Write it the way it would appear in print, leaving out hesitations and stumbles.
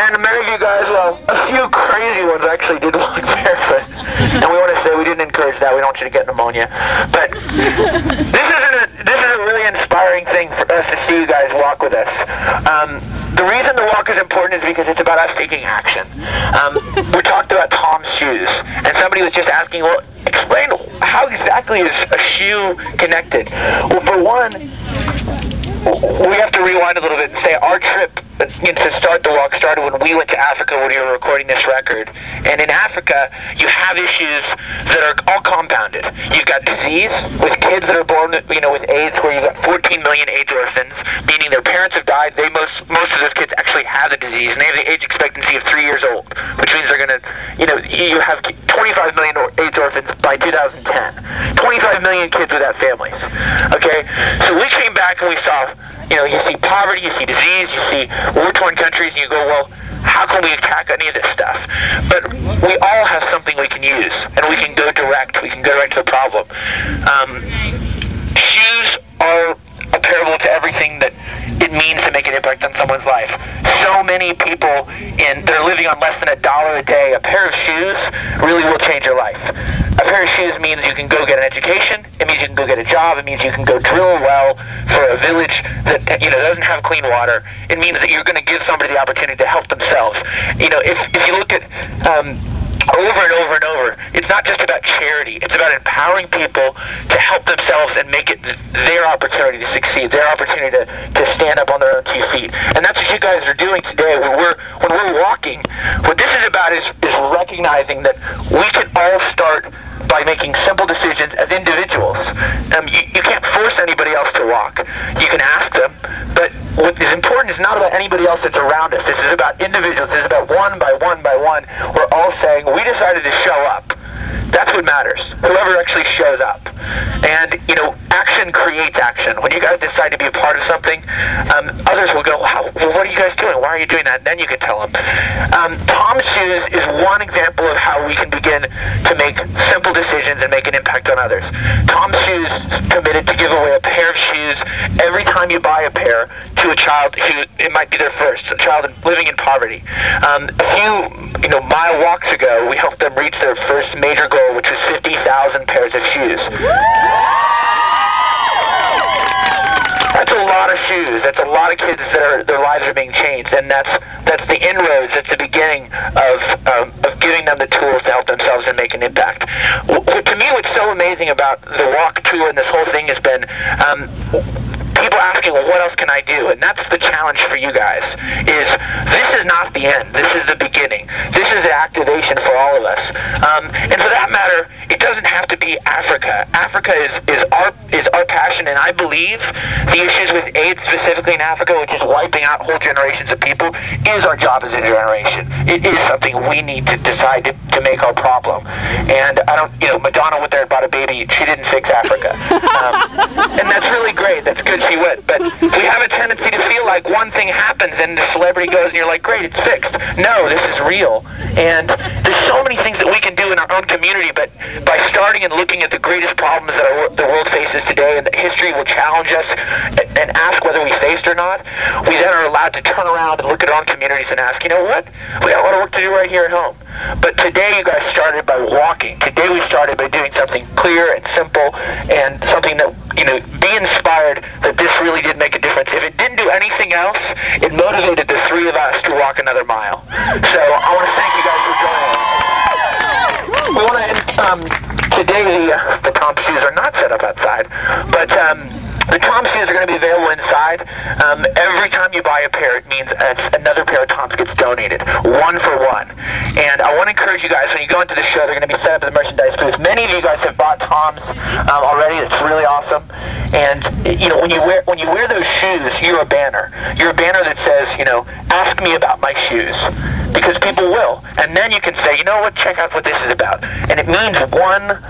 And many of you guys, well, a few crazy ones actually did walk barefoot. And we want to say we didn't encourage that. We don't want you to get pneumonia. But this is a really inspiring thing for us to see you guys walk with us. The reason the walk is important is because it's about us taking action. We talked about Tom's shoes, and somebody was just asking, well, explain how exactly is a shoe connected? Well, for one, we have to rewind a little bit and say our trip to start the walk started when we went to Africa when we were recording this record. And in Africa, you have issues that are all compounded. You've got disease with kids that are born, with AIDS, where you've got 14 million AIDS orphans, meaning their parents have died. Most of those kids actually have the disease, and they have the age expectancy of 3 years old, which means they're going to, you have 25 million AIDS orphans by 2010. 25 million kids without families. Okay? So we came back and we saw, you see poverty, you see disease, you see war-torn countries, and you go, well, how can we attack any of this stuff? But we all have something we can use, and we can go direct. We can go right to the problem. Shoes are a parable to everything that it means to make an impact on someone's life. So many people they're living on less than $1 a day. A pair of shoes really will change your life. A pair of shoes means you can go get an education. It means you can go get a job. It means you can go drill a well for a village that doesn't have clean water. It means that you're going to give somebody the opportunity to help themselves. If you look at over and over and over, it's not just about charity. It's about empowering people to help themselves and make it their opportunity to succeed, their opportunity to stand up on their own 2 feet. And that's what you guys are doing today. When we're walking, what this is about is recognizing that we can all start by making simple decisions as individuals. You can't force anybody else to walk. You can ask them, but what is important is not about anybody else that's around us. This is about individuals. This is about one by one by one. We're all saying, we decided to show up. That's what matters. Whoever actually shows up. And, action creates action. When you guys decide to be a part of something, others will go, wow, well, what are you guys doing? Why are you doing that? And then you can tell them. Tom's shoes is one example of how we can begin to make simple decisions and make an impact on others. Tom's shoes committed to give away a pair of shoes every time you buy a pair to a child who, it might be their first, a child living in poverty. A few, mile walks ago, we helped them reach their first major goal, which was 50,000 pairs of shoes. That's a lot of shoes. That's a lot of kids that their lives are being changed, and that's the inroads. That's the beginning of giving them the tools to help themselves and make an impact. To me, what's so amazing about the walk tour and this whole thing has been people asking, well, what else can I do? And that's the challenge for you guys, is this is not the end. This is the beginning. This is the activation for all of us. And for that matter, it doesn't have to be Africa. Africa is our passion, and I believe the issues with AIDS specifically in Africa, which is wiping out whole generations of people, is our job as a generation. It is something we need to decide to make our problem. And Madonna went there and bought a baby. She didn't fix Africa. And that's really great. That's good she went. But we have a tendency to feel like one thing happens and the celebrity goes and you're like, great, it's fixed. No, this is real. And there's so many things that we can do in our own community, but by starting and looking at the greatest problems that the world faces today, and that history will challenge us and ask whether we faced or not, we then are allowed to turn around and look at our own communities and ask, you know what? We got a lot of work to do right here at home. But today you guys started by walking. Today we started by doing something clear and simple and something that, be inspired that this really did make a difference. If it didn't do anything else, it motivated the 3 of us to walk another mile. So I want to thank you guys for joining us. We want to, today the Tom shoes are not set up outside, but the Tom shoes are going to be available inside. Every time you buy a pair, it means another pair of Toms gets donated, 1 for 1. And I want to encourage you guys, when you go into the show, they're going to be set up at the merchandise booth. Many of you guys have bought Toms already. It's really awesome. And when you wear those shoes, you're a banner. You're a banner that says, ask me about my shoes, because people will. And then you can say, you know what? Check out what this is about. And it means one